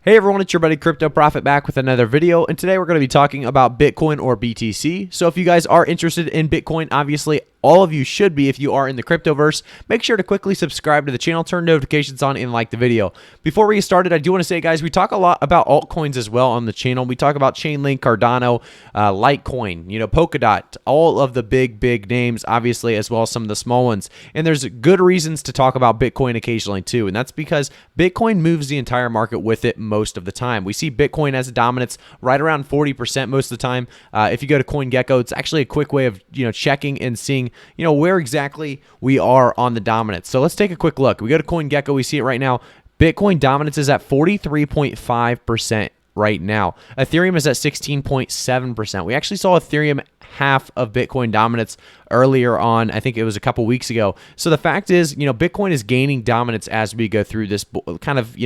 Hey everyone, it's your buddy Crypto Profit back with another video, and today we're going to be talking about Bitcoin or BTC. So if you guys are interested in Bitcoin, obviously all of you should be if you are in the cryptoverse. Make sure to quickly subscribe to the channel, turn notifications on, and like the video. Before we get started, I do want to say, guys, we talk a lot about altcoins as well on the channel. We talk about Chainlink, Cardano, Litecoin, Polkadot, all of the big names, obviously, as well as some of the small ones. And there's good reasons to talk about Bitcoin occasionally too, and that's because Bitcoin moves the entire market with it most of the time. We see Bitcoin as a dominance right around 40% most of the time. If you go to CoinGecko, it's actually a quick way of checking and seeing where exactly we are on the dominance. So let's take a quick look. We go to CoinGecko, we see it right now. Bitcoin dominance is at 43.5% right now. Ethereum is at 16.7%. We actually saw Ethereum half of Bitcoin dominance earlier on. I think it was a couple weeks ago. So the fact is, Bitcoin is gaining dominance as we go through this kind of,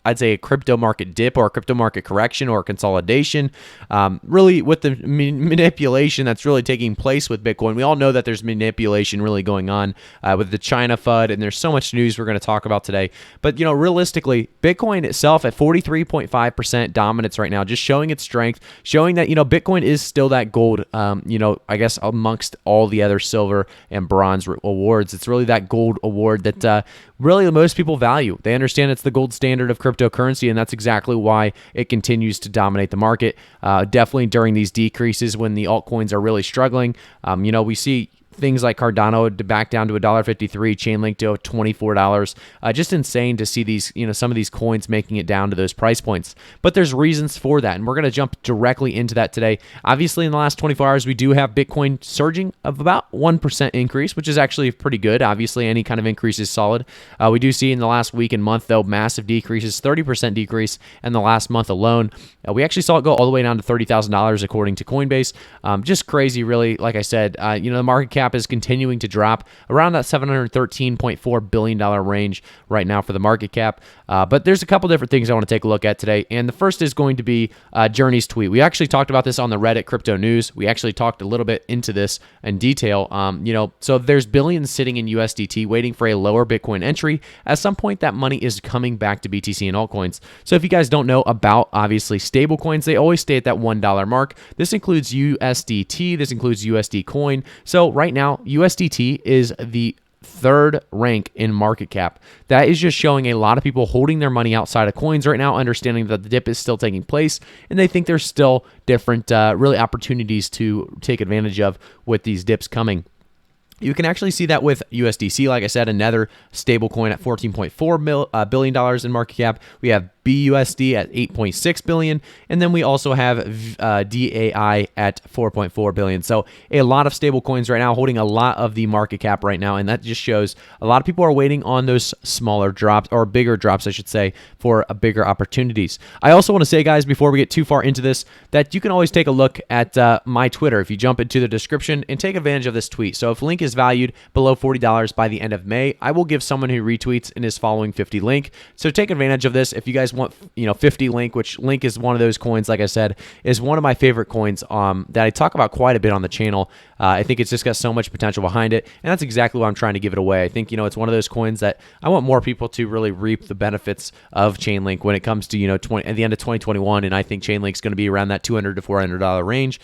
I'd say a crypto market dip or a crypto market correction or consolidation. Really with the manipulation that's really taking place with Bitcoin. We all know that there's manipulation really going on with the China FUD, and there's so much news we're going to talk about today. But, realistically, Bitcoin itself at 43.5% dominance right now, just showing its strength, showing that, Bitcoin is still that gold, I guess amongst all the other silver and bronze awards. It's really that gold award that really most people value. They understand it's the gold standard of cryptocurrency, and that's exactly why it continues to dominate the market. Definitely during these decreases when the altcoins are really struggling. We see things like Cardano to back down to $1.53, Chainlink to $24. Just insane to see these, some of these coins making it down to those price points. But there's reasons for that, and we're going to jump directly into that today. Obviously, in the last 24 hours, we do have Bitcoin surging of about 1% increase, which is actually pretty good. Obviously, any kind of increase is solid. We do see in the last week and month, though, massive decreases, 30% decrease in the last month alone. We actually saw it go all the way down to $30,000 according to Coinbase. Just crazy, really. Like I said, the market cap is continuing to drop around that $713.4 billion range right now for the market cap. But there's a couple different things I want to take a look at today. And the first is going to be Journey's tweet. We actually talked about this on the Reddit Crypto News. We actually talked a little bit into this in detail. So there's billions sitting in USDT waiting for a lower Bitcoin entry. At some point, that money is coming back to BTC and altcoins. So if you guys don't know about, obviously, stable coins, they always stay at that $1 mark. This includes USDT. This includes USD coin. So right now, USDT is the third rank in market cap. That is just showing a lot of people holding their money outside of coins right now, understanding that the dip is still taking place, and they think there's still different really opportunities to take advantage of with these dips coming. You can actually see that with USDC, like I said, another stable coin at $14.4 billion in market cap. We have BUSD at $8.6 billion, and then we also have DAI at $4.4 billion. So a lot of stable coins right now holding a lot of the market cap right now, and that just shows a lot of people are waiting on those smaller drops, or bigger drops, I should say, for bigger opportunities. I also want to say, guys, before we get too far into this, that you can always take a look at my Twitter if you jump into the description and take advantage of this tweet. So if a link is valued below $40 by the end of May, I will give someone who retweets and is following 50 link. So take advantage of this. If you guys want 50 link, which link is one of those coins, like I said, is one of my favorite coins that I talk about quite a bit on the channel. I think it's just got so much potential behind it, and that's exactly why I'm trying to give it away. I think it's one of those coins that I want more people to really reap the benefits of Chainlink when it comes to at the end of 2021, and I think Chainlink's going to be around that $200 to $400 range.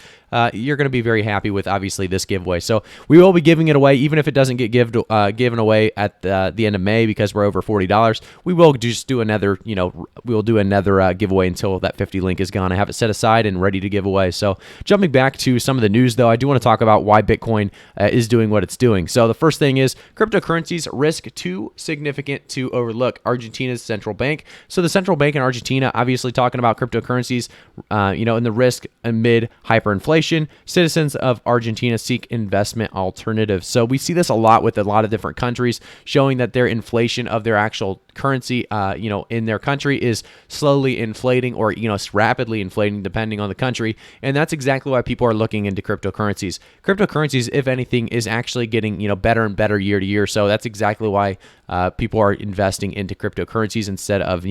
You're going to be very happy with obviously this giveaway. So we will be giving it away, even if it doesn't get given away at the end of May because we're over $40. We will just do another, we will do another giveaway until that 50 link is gone. I have it set aside and ready to give away. So jumping back to some of the news, though, I do want to talk about why Bitcoin is doing what it's doing. So the first thing is cryptocurrencies risk too significant to overlook. Argentina's central bank. So the central bank in Argentina, obviously talking about cryptocurrencies, and the risk amid hyperinflation. Citizens of Argentina seek investment alternatives. So we see this a lot with a lot of different countries, showing that their inflation of their actual currency, in their country is slowly inflating or, rapidly inflating depending on the country. And that's exactly why people are looking into cryptocurrencies. Cryptocurrencies, if anything, is actually getting, better and better year to year. So that's exactly why people are investing into cryptocurrencies instead of,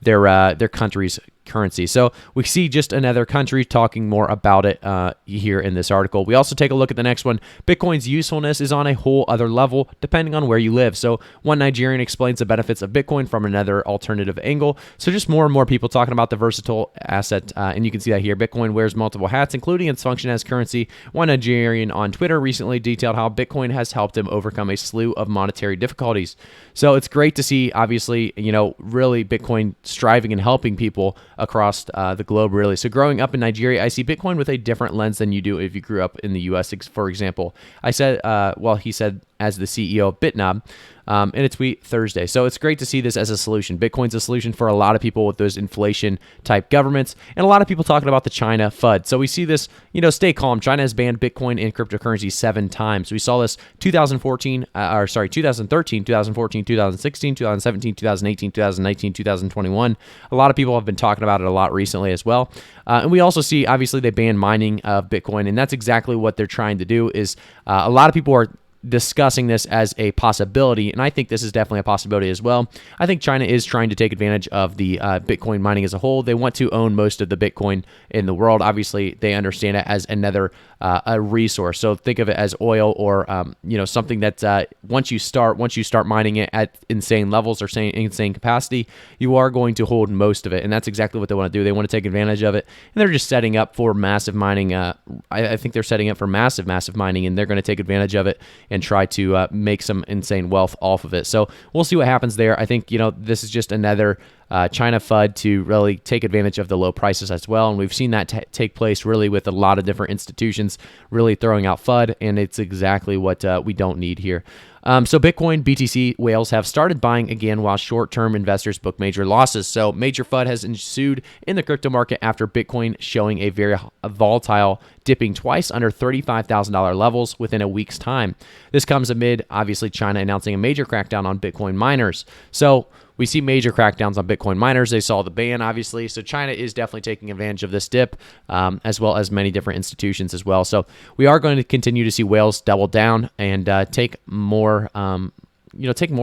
their country's currency. So we see just another country talking more about it here in this article. We also take a look at the next one. Bitcoin's usefulness is on a whole other level depending on where you live. So one Nigerian explains the benefits of Bitcoin from another alternative angle. So just more and more people talking about the versatile asset, and you can see that here. Bitcoin wears multiple hats, including its function as currency. One Nigerian on Twitter recently detailed how Bitcoin has helped him overcome a slew of monetary difficulties. So it's great to see, obviously, really Bitcoin striving and helping people across the globe, really. So growing up in Nigeria, I see Bitcoin with a different lens than you do if you grew up in the U.S., for example. He said, as the CEO of BitNob, in a tweet Thursday. So it's great to see this as a solution. Bitcoin's a solution for a lot of people with those inflation-type governments, and a lot of people talking about the China FUD. So we see this, stay calm. China has banned Bitcoin and cryptocurrency 7 times. We saw this 2013, 2014, 2016, 2017, 2018, 2019, 2021. A lot of people have been talking about it a lot recently as well. And we also see, obviously, they banned mining of Bitcoin, and that's exactly what they're trying to do. Is a lot of people are discussing this as a possibility, and I think this is definitely a possibility as well. I think China is trying to take advantage of the Bitcoin mining as a whole. They want to own most of the Bitcoin in the world. Obviously, they understand it as another a resource. So think of it as oil, or something that once you start mining it at insane levels or insane capacity, you are going to hold most of it, and that's exactly what they want to do. They want to take advantage of it, and they're just setting up for massive mining. I think they're setting up for massive mining, and they're going to take advantage of it and try to make some insane wealth off of it. So we'll see what happens there. I think, this is just another China FUD to really take advantage of the low prices as well. And we've seen that take place really with a lot of different institutions really throwing out FUD, and it's exactly what we don't need here. So Bitcoin BTC whales have started buying again while short-term investors book major losses. So major FUD has ensued in the crypto market after Bitcoin showing a very volatile, dipping twice under $35,000 levels within a week's time. This comes amid, obviously, China announcing a major crackdown on Bitcoin miners. So we see major crackdowns on Bitcoin miners. They saw the ban, obviously. So China is definitely taking advantage of this dip, as well as many different institutions as well. So we are going to continue to see whales double down and take more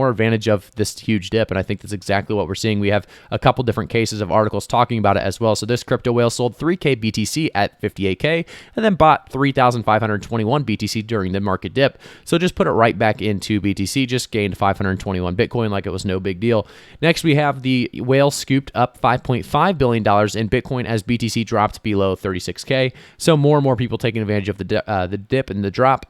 advantage of this huge dip. And I think that's exactly what we're seeing. We have a couple different cases of articles talking about it as well. So this crypto whale sold 3K BTC at 58K and then bought 3,521 BTC during the market dip. So just put it right back into BTC, just gained 521 Bitcoin like it was no big deal. Next, we have the whale scooped up $5.5 billion in Bitcoin as BTC dropped below 36K. So more and more people taking advantage of the dip and the drop.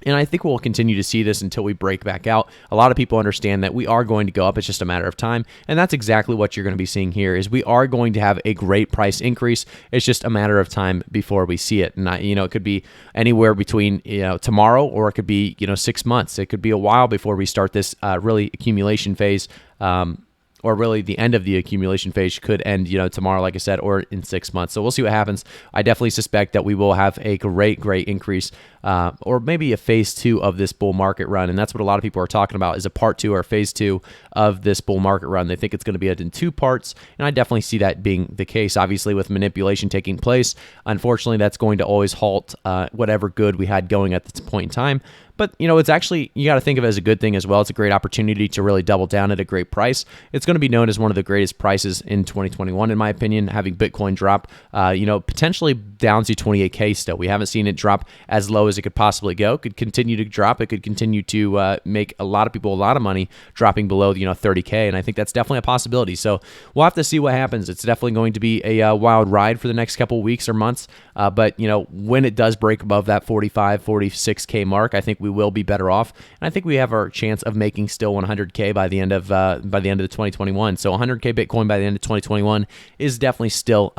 And I think we'll continue to see this until we break back out. A lot of people understand that we are going to go up. It's just a matter of time. And that's exactly what you're going to be seeing here is we are going to have a great price increase. It's just a matter of time before we see it. And, it could be anywhere between, tomorrow, or it could be, 6 months. It could be a while before we start this really accumulation phase, or really the end of the accumulation phase could end, tomorrow, like I said, or in 6 months. So we'll see what happens. I definitely suspect that we will have a great increase, or maybe a phase 2 of this bull market run. And that's what a lot of people are talking about, is a part 2 or phase 2 of this bull market run. They think it's going to be in 2 parts. And I definitely see that being the case, obviously, with manipulation taking place. Unfortunately, that's going to always halt whatever good we had going at this point in time. But, it's actually, you got to think of it as a good thing as well. It's a great opportunity to really double down at a great price. It's going to be known as one of the greatest prices in 2021, in my opinion, having Bitcoin drop, potentially down to 28K still. We haven't seen it drop as low as it could possibly go. It could continue to drop. It could continue to make a lot of people a lot of money dropping below, 30K. And I think that's definitely a possibility. So we'll have to see what happens. It's definitely going to be a wild ride for the next couple weeks or months. But, when it does break above that 45, 46K mark, I think we will be better off, and I think we have our chance of making still 100K by the end of the 2021. So 100K Bitcoin by the end of 2021 is definitely still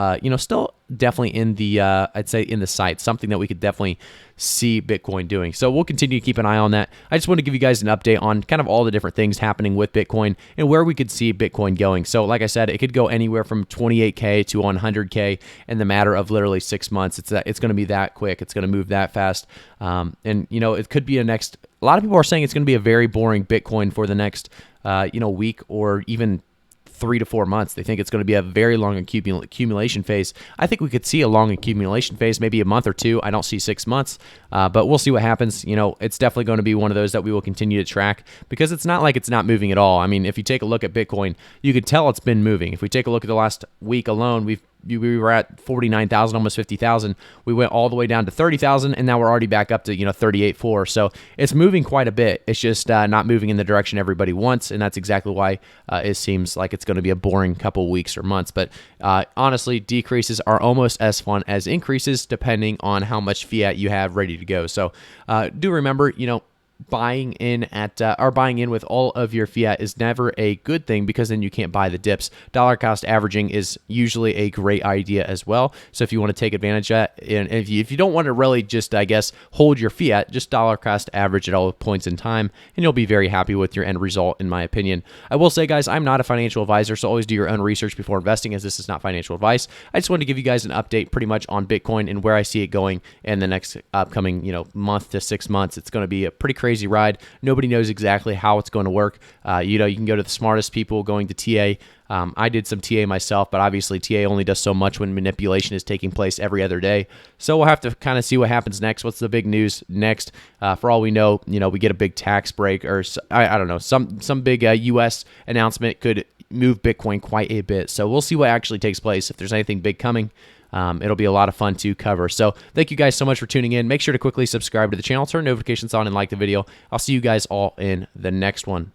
definitely in the I'd say in the sight, something that we could definitely see Bitcoin doing. So we'll continue to keep an eye on that. I just want to give you guys an update on kind of all the different things happening with Bitcoin and where we could see Bitcoin going. So like I said, it could go anywhere from 28K to 100K in the matter of literally 6 months. It's going to be that quick. It's going to move that fast. And it could be a lot of people are saying it's going to be a very boring Bitcoin for the next week or even 3 to 4 months. They think it's going to be a very long accumulation phase. I think we could see a long accumulation phase, maybe a month or two. I don't see 6 months, but we'll see what happens. You know, it's definitely going to be one of those that we will continue to track, because it's not like it's not moving at all. I mean, if you take a look at Bitcoin, you could tell it's been moving. If we take a look at the last week alone, we were at 49,000, almost 50,000. We went all the way down to 30,000, and now we're already back up to 38.4. So it's moving quite a bit. It's just not moving in the direction everybody wants, and that's exactly why it seems like it's going to be a boring couple weeks or months. But honestly, decreases are almost as fun as increases, depending on how much fiat you have ready to go. So do remember, buying in with all of your fiat is never a good thing, because then you can't buy the dips. Dollar cost averaging is usually a great idea as well. So if you want to take advantage of that, and if you don't want to really just, I guess, hold your fiat, just dollar cost average at all points in time, and you'll be very happy with your end result, in my opinion. I will say, guys, I'm not a financial advisor, so always do your own research before investing, as this is not financial advice. I just wanted to give you guys an update pretty much on Bitcoin and where I see it going in the next upcoming month to 6 months. It's going to be a pretty crazy ride. Nobody knows exactly how it's going to work. You can go to the smartest people going to TA. I did some TA myself, but obviously TA only does so much when manipulation is taking place every other day. So we'll have to kind of see what happens next. What's the big news next? For all we know, we get a big tax break, or I don't know, some big U.S. announcement could move Bitcoin quite a bit. So we'll see what actually takes place. If there's anything big coming, it'll be a lot of fun to cover. So thank you guys so much for tuning in. Make sure to quickly subscribe to the channel, turn notifications on, and like the video. I'll see you guys all in the next one.